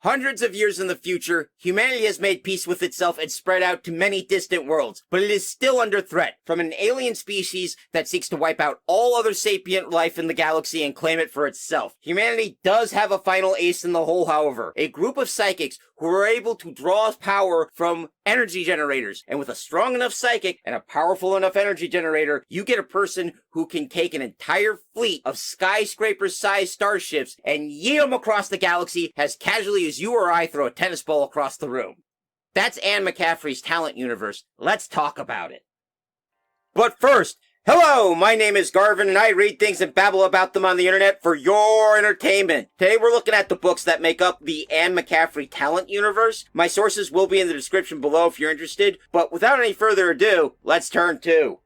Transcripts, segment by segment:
Hundreds of years in the future, humanity has made peace with itself and spread out to many distant worlds, but it is still under threat from an alien species that seeks to wipe out all other sapient life in the galaxy and claim it for itself. Humanity does have a final ace in the hole, however, a group of psychics who are able to draw power from energy generators, and with a strong enough psychic and a powerful enough energy generator, you get a person who can take an entire fleet of skyscraper-sized starships and yeet them across the galaxy as casually as you or I throw a tennis ball across the room. That's Anne McCaffrey's talent universe. Let's talk about it. But first, hello, my name is Garvin, and I read things and babble about them on the internet for your entertainment. Today we're looking at the books that make up the Anne McCaffrey talent universe. My sources will be in the description below if you're interested, but without any further ado, let's turn to.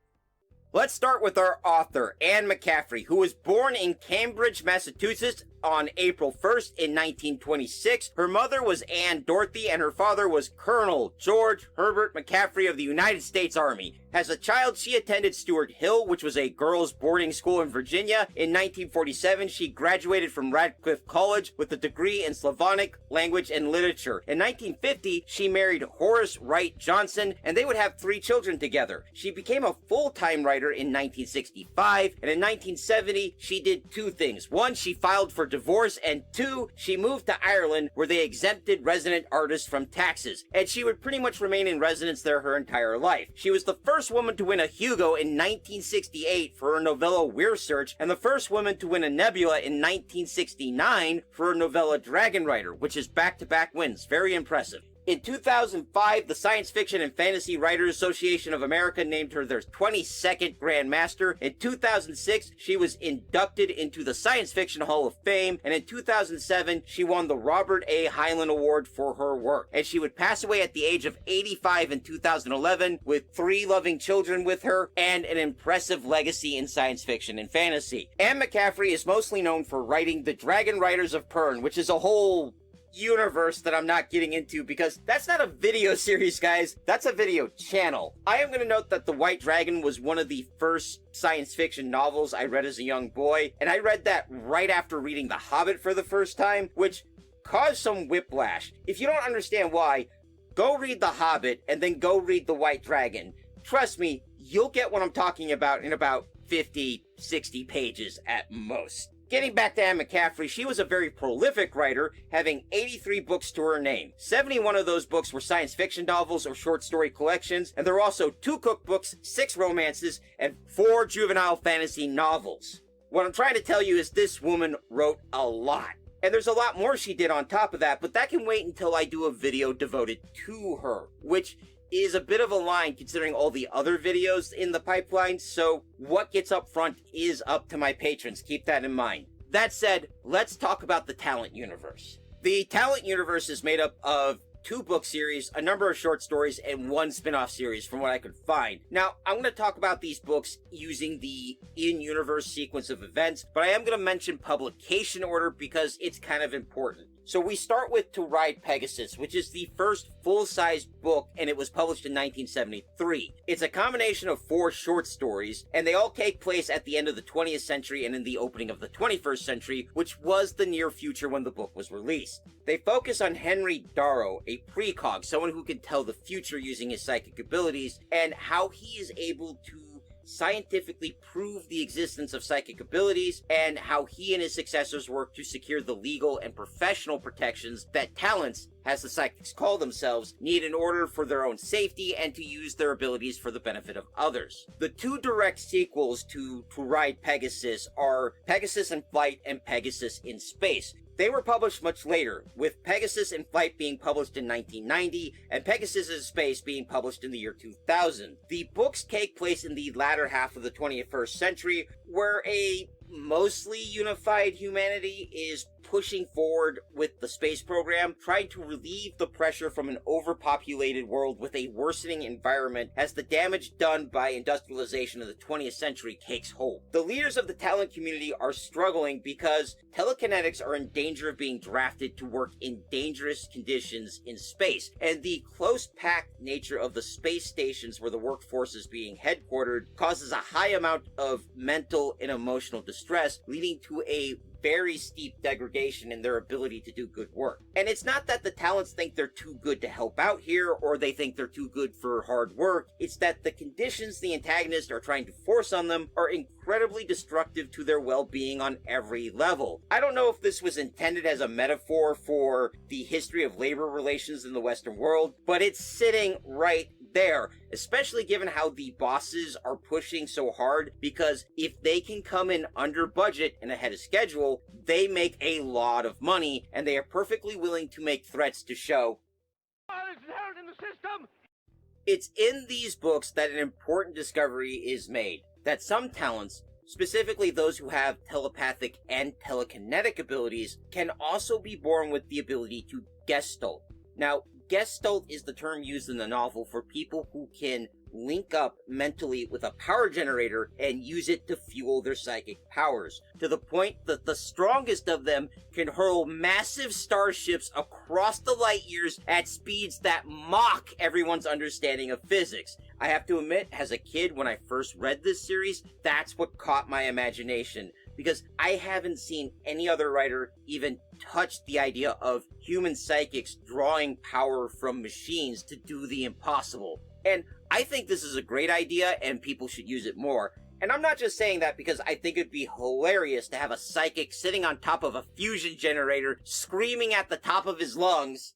Let's start with our author, Anne McCaffrey, who was born in Cambridge, Massachusetts on April 1st in 1926. Her mother was Anne Dorothy and her father was Colonel George Herbert McCaffrey of the United States Army. As a child, she attended Stuart Hill, which was a girls' boarding school in Virginia. In 1947, she graduated from Radcliffe College with a degree in Slavonic language and literature. In 1950, she married Horace Wright Johnson, and they would have 3 children together. She became a full-time writer in 1965, and in 1970, she did 2 things. 1, she filed for divorce, and 2, she moved to Ireland, where they exempted resident artists from taxes, and she would pretty much remain in residence there her entire life. She was the first woman to win a Hugo in 1968 for her novella Weir Search, and the first woman to win a Nebula in 1969 for her novella Dragon Rider, which is back-to-back wins. Very impressive. In 2005, the Science Fiction and Fantasy Writers Association of America named her their 22nd Grand Master. In 2006, she was inducted into the Science Fiction Hall of Fame, and in 2007, she won the Robert A. Heinlein Award for her work. And she would pass away at the age of 85 in 2011, with 3 loving children with her, and an impressive legacy in science fiction and fantasy. Anne McCaffrey is mostly known for writing The Dragon Riders of Pern, which is a whole universe that I'm not getting into because that's not a video series, guys. That's a video channel. I am going to note that The White Dragon was one of the first science fiction novels I read as a young boy, and I read that right after reading The Hobbit for the first time, which caused some whiplash. If you don't understand why, go read The Hobbit and then go read The White Dragon. Trust me, you'll get what I'm talking about in about 50, 60 pages at most. Getting back to Anne McCaffrey, she was a very prolific writer, having 83 books to her name. 71 of those books were science fiction novels or short story collections, and there were also 2 cookbooks, 6 romances, and 4 juvenile fantasy novels. What I'm trying to tell you is this woman wrote a lot. And there's a lot more she did on top of that, but that can wait until I do a video devoted to her, which is a bit of a line considering all the other videos in the pipeline, so what gets up front is up to my patrons. Keep that in mind. That said, let's talk about the talent universe. The talent universe is made up of 2 book series, a number of short stories, and 1 spin-off series from what I could find. Now, I'm going to talk about these books using the in-universe sequence of events, but I am going to mention publication order because it's kind of important. So we start with To Ride Pegasus, which is the first full-size book, and it was published in 1973. It's a combination of 4 short stories, and they all take place at the end of the 20th century and in the opening of the 21st century, which was the near future when the book was released. They focus on Henry Darrow, a precog, someone who can tell the future using his psychic abilities, and how he is able to scientifically prove the existence of psychic abilities, and how he and his successors work to secure the legal and professional protections that talents, as the psychics call themselves, need in order for their own safety and to use their abilities for the benefit of others. The 2 direct sequels to Ride Pegasus are Pegasus in Flight and Pegasus in Space. They were published much later, with Pegasus in Flight being published in 1990 and Pegasus in Space being published in the year 2000. The books take place in the latter half of the 21st century, where a mostly unified humanity is pushing forward with the space program, trying to relieve the pressure from an overpopulated world with a worsening environment as the damage done by industrialization of the 20th century takes hold. The leaders of the talent community are struggling because telekinetics are in danger of being drafted to work in dangerous conditions in space, and the close-packed nature of the space stations where the workforce is being headquartered causes a high amount of mental and emotional distress, leading to a very steep degradation in their ability to do good work. And it's not that the talents think they're too good to help out here, or they think they're too good for hard work. It's that the conditions the antagonists are trying to force on them are incredibly destructive to their well-being on every level. I don't know if this was intended as a metaphor for the history of labor relations in the Western world, but it's sitting right there, especially given how the bosses are pushing so hard, because if they can come in under budget and ahead of schedule, they make a lot of money, and they are perfectly willing to make threats to show it's inherent in the system. It's in these books that an important discovery is made, that some talents, specifically those who have telepathic and telekinetic abilities, can also be born with the ability to gestalt. Now, gestalt is the term used in the novel for people who can link up mentally with a power generator and use it to fuel their psychic powers, to the point that the strongest of them can hurl massive starships across the light years at speeds that mock everyone's understanding of physics. I have to admit, as a kid, when I first read this series, that's what caught my imagination, because I haven't seen any other writer even touch the idea of human psychics drawing power from machines to do the impossible. And I think this is a great idea, and people should use it more. And I'm not just saying that because I think it'd be hilarious to have a psychic sitting on top of a fusion generator, screaming at the top of his lungs.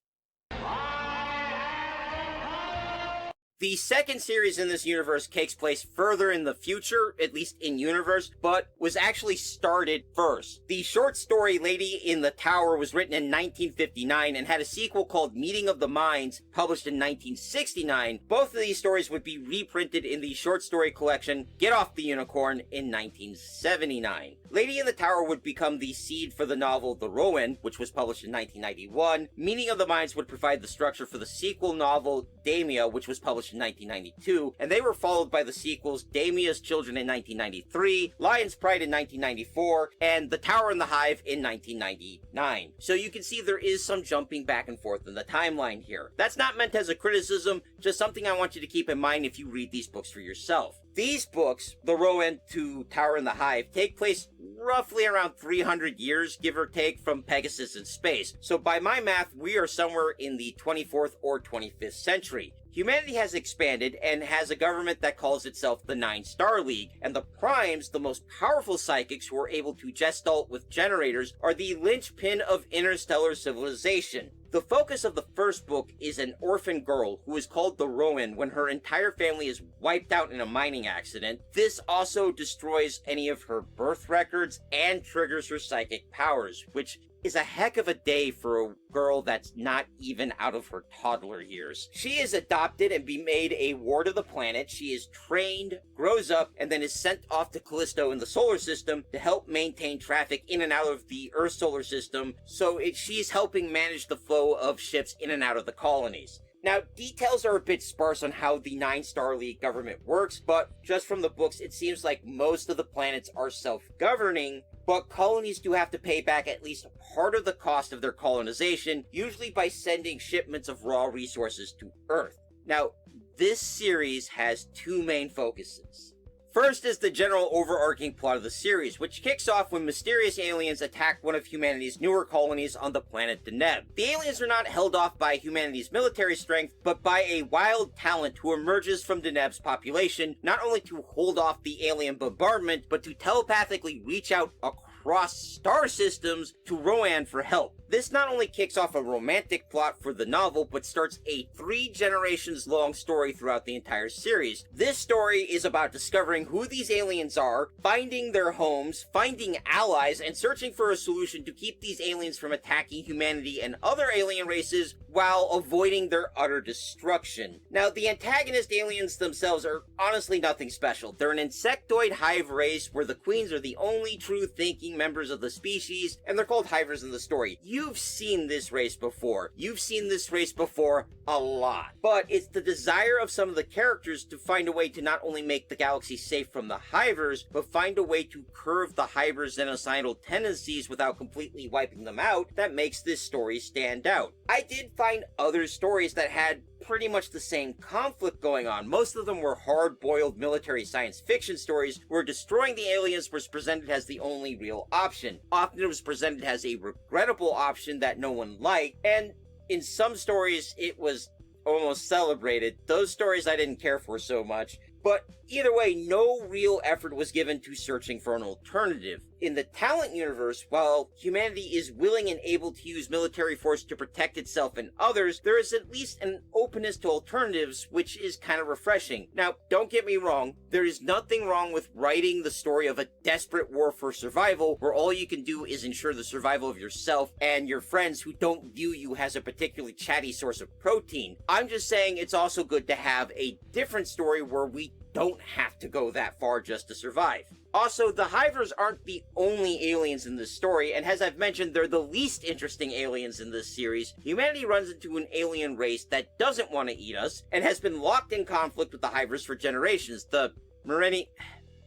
The second series in this universe takes place further in the future, at least in universe, but was actually started first. The short story Lady in the Tower was written in 1959 and had a sequel called Meeting of the Minds, published in 1969. Both of these stories would be reprinted in the short story collection Get Off the Unicorn in 1979. Lady in the Tower would become the seed for the novel The Rowan, which was published in 1991. Meeting of the Minds would provide the structure for the sequel novel Damia, which was published in 1992, and they were followed by the sequels Damia's Children in 1993, Lion's Pride in 1994, and The Tower and the Hive in 1999. So you can see there is some jumping back and forth in the timeline here. That's not meant as a criticism, just something I want you to keep in mind if you read these books for yourself. These books, The Rowan to Tower and the Hive, take place roughly around 300 years, give or take, from Pegasus in space. So by my math, we are somewhere in the 24th or 25th century. Humanity has expanded and has a government that calls itself the Nine Star League, and the Primes, the most powerful psychics who are able to gestalt with generators, are the linchpin of interstellar civilization. The focus of the first book is an orphan girl who is called the Rowan when her entire family is wiped out in a mining accident. This also destroys any of her birth records and triggers her psychic powers, which is a heck of a day for a girl that's not even out of her toddler years. She is adopted and be made a ward of the planet. She is trained, grows up, and then is sent off to Callisto in the solar system to help maintain traffic in and out of the Earth solar system, so she's helping manage the flow of ships in and out of the colonies. Now, details are a bit sparse on how the Nine Star League government works, but just from the books, it seems like most of the planets are self-governing, but colonies do have to pay back at least part of the cost of their colonization, usually by sending shipments of raw resources to Earth. Now, this series has two main focuses. First is the general overarching plot of the series, which kicks off when mysterious aliens attack one of humanity's newer colonies on the planet Deneb. The aliens are not held off by humanity's military strength, but by a wild talent who emerges from Deneb's population, not only to hold off the alien bombardment, but to telepathically reach out across star systems to Rowan for help. This not only kicks off a romantic plot for the novel, but starts a 3 generations long story throughout the entire series. This story is about discovering who these aliens are, finding their homes, finding allies, and searching for a solution to keep these aliens from attacking humanity and other alien races while avoiding their utter destruction. Now, the antagonist aliens themselves are honestly nothing special. They're an insectoid hive race where the queens are the only true thinking members of the species, and they're called Hivers in the story. You've seen this race before. You've seen this race before a lot. But it's the desire of some of the characters to find a way to not only make the galaxy safe from the Hivers, but find a way to curb the Hivers' genocidal tendencies without completely wiping them out that makes this story stand out. I did find other stories that had pretty much the same conflict going on. Most of them were hard-boiled military science fiction stories where destroying the aliens was presented as the only real option. Often it was presented as a regrettable option that no one liked, and in some stories it was almost celebrated. Those stories I didn't care for so much. But either way, no real effort was given to searching for an alternative. In the Talent universe, while humanity is willing and able to use military force to protect itself and others, there is at least an openness to alternatives, which is kind of refreshing. Now, don't get me wrong, there is nothing wrong with writing the story of a desperate war for survival, where all you can do is ensure the survival of yourself and your friends who don't view you as a particularly chatty source of protein. I'm just saying it's also good to have a different story where we don't have to go that far just to survive. Also, the Hivers aren't the only aliens in this story, and as I've mentioned, they're the least interesting aliens in this series. Humanity runs into an alien race that doesn't want to eat us, and has been locked in conflict with the Hivers for generations. The Mrdini...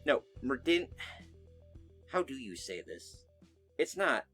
No, Mrdini... How do you say this? It's not...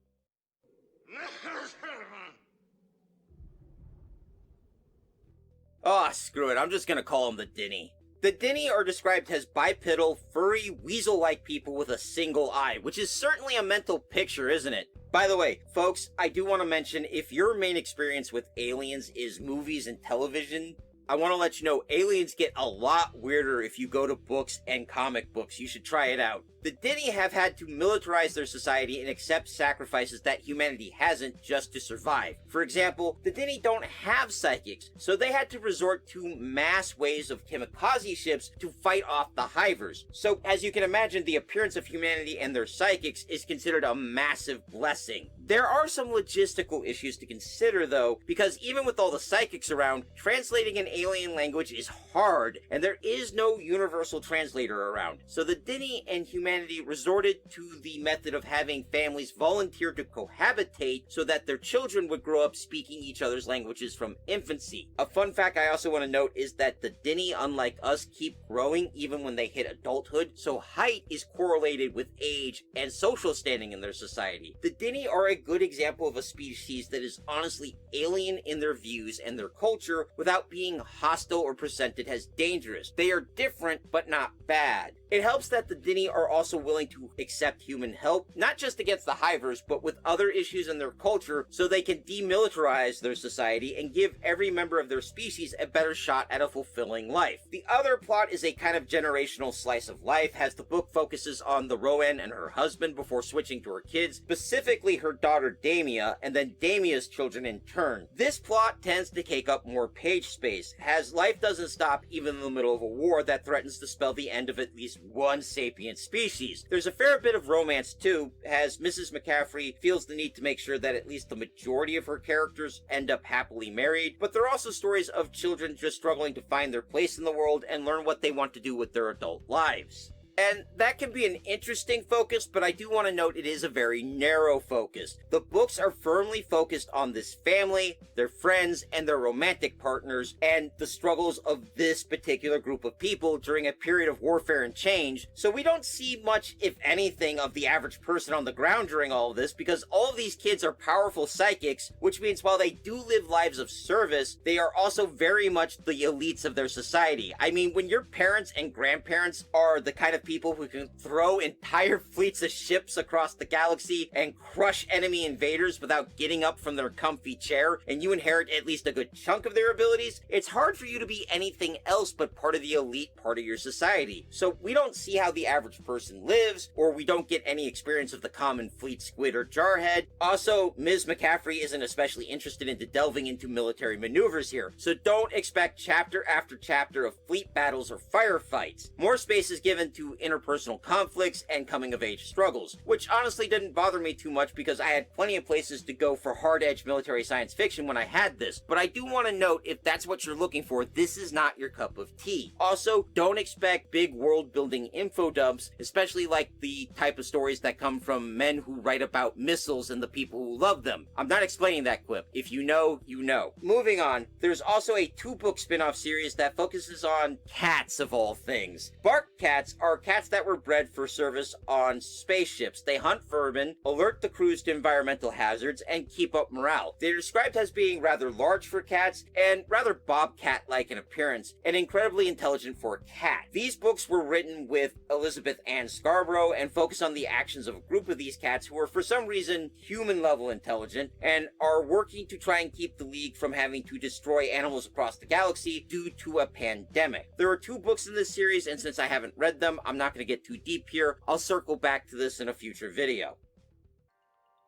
Oh, screw it, I'm just gonna call them the Dini. The Dini are described as bipedal, furry, weasel-like people with a single eye, which is certainly a mental picture, isn't it? By the way, folks, I do want to mention, if your main experience with aliens is movies and television, I want to let you know aliens get a lot weirder if you go to books and comic books. You should try it out. The Dini have had to militarize their society and accept sacrifices that humanity hasn't just to survive. For example, the Dini don't have psychics, so they had to resort to mass waves of kamikaze ships to fight off the Hivers. So, as you can imagine, the appearance of humanity and their psychics is considered a massive blessing. There are some logistical issues to consider, though, because even with all the psychics around, translating an alien language is hard, and there is no universal translator around. So the Dini and humanity resorted to the method of having families volunteer to cohabitate so that their children would grow up speaking each other's languages from infancy. A fun fact I also want to note is that the Dini, unlike us, keep growing even when they hit adulthood, so height is correlated with age and social standing in their society. The Dini are a good example of a species that is honestly alien in their views and their culture without being hostile or presented as dangerous. They are different, but not bad. It helps that the Dini are also willing to accept human help, not just against the Hivers, but with other issues in their culture, so they can demilitarize their society and give every member of their species a better shot at a fulfilling life. The other plot is a kind of generational slice of life, as the book focuses on the Rowan and her husband before switching to her kids, specifically her daughter Damia, and then Damia's children in turn. This plot tends to take up more page space, as life doesn't stop even in the middle of a war that threatens to spell the end of at least one sapient species. There's a fair bit of romance too, as Mrs. McCaffrey feels the need to make sure that at least the majority of her characters end up happily married, but there are also stories of children just struggling to find their place in the world and learn what they want to do with their adult lives. And that can be an interesting focus, but I do want to note it is a very narrow focus. The books are firmly focused on this family, their friends, and their romantic partners, and the struggles of this particular group of people during a period of warfare and change. So we don't see much, if anything, of the average person on the ground during all of this, because all of these kids are powerful psychics, which means while they do live lives of service, they are also very much the elites of their society. I mean, when your parents and grandparents are the kind of people who can throw entire fleets of ships across the galaxy and crush enemy invaders without getting up from their comfy chair, and you inherit at least a good chunk of their abilities, it's hard for you to be anything else but part of the elite part of your society. So we don't see how the average person lives, or we don't get any experience of the common fleet squid or jarhead. Also, Ms. McCaffrey isn't especially interested into delving into military maneuvers here, so don't expect chapter after chapter of fleet battles or firefights. More space is given to interpersonal conflicts and coming-of-age struggles, which honestly didn't bother me too much because I had plenty of places to go for hard-edge military science fiction when I had this. But I do want to note, if that's what you're looking for, this is not your cup of tea. Also, don't expect big world-building info dumps, especially like the type of stories that come from men who write about missiles and the people who love them. I'm not explaining that quip. If you know, you know. Moving on, there's also a 2-book spin-off series that focuses on cats of all things. Bark cats are cats that were bred for service on spaceships. They hunt vermin, alert the crews to environmental hazards, and keep up morale. They're described as being rather large for cats and rather bobcat-like in appearance, and incredibly intelligent for a cat. These books were written with Elizabeth Ann Scarborough and focus on the actions of a group of these cats who are for some reason human-level intelligent and are working to try and keep the League from having to destroy animals across the galaxy due to a pandemic. There are 2 books in this series, and since I haven't read them, I'm not going to get too deep here. I'll circle back to this in a future video.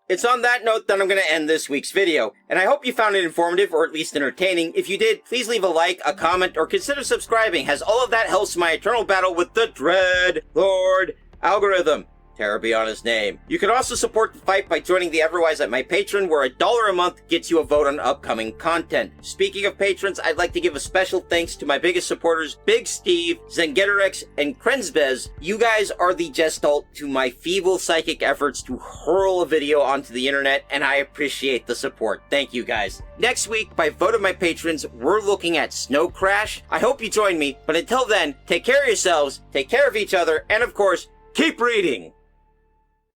It's on that note that I'm going to end this week's video, and I hope you found it informative or at least entertaining. If you did, please leave a like, a comment, or consider subscribing, as all of that helps my eternal battle with the Dread Lord algorithm. Terror be on his name. You can also support the fight by joining the Everwise at my Patreon, where $1 a month gets you a vote on upcoming content. Speaking of patrons, I'd like to give a special thanks to my biggest supporters, Big Steve, Zengeterex, and Krenzbez. You guys are the gestalt to my feeble psychic efforts to hurl a video onto the internet, and I appreciate the support. Thank you guys. Next week, by vote of my patrons, we're looking at Snow Crash. I hope you join me, but until then, take care of yourselves, take care of each other, and of course, keep reading!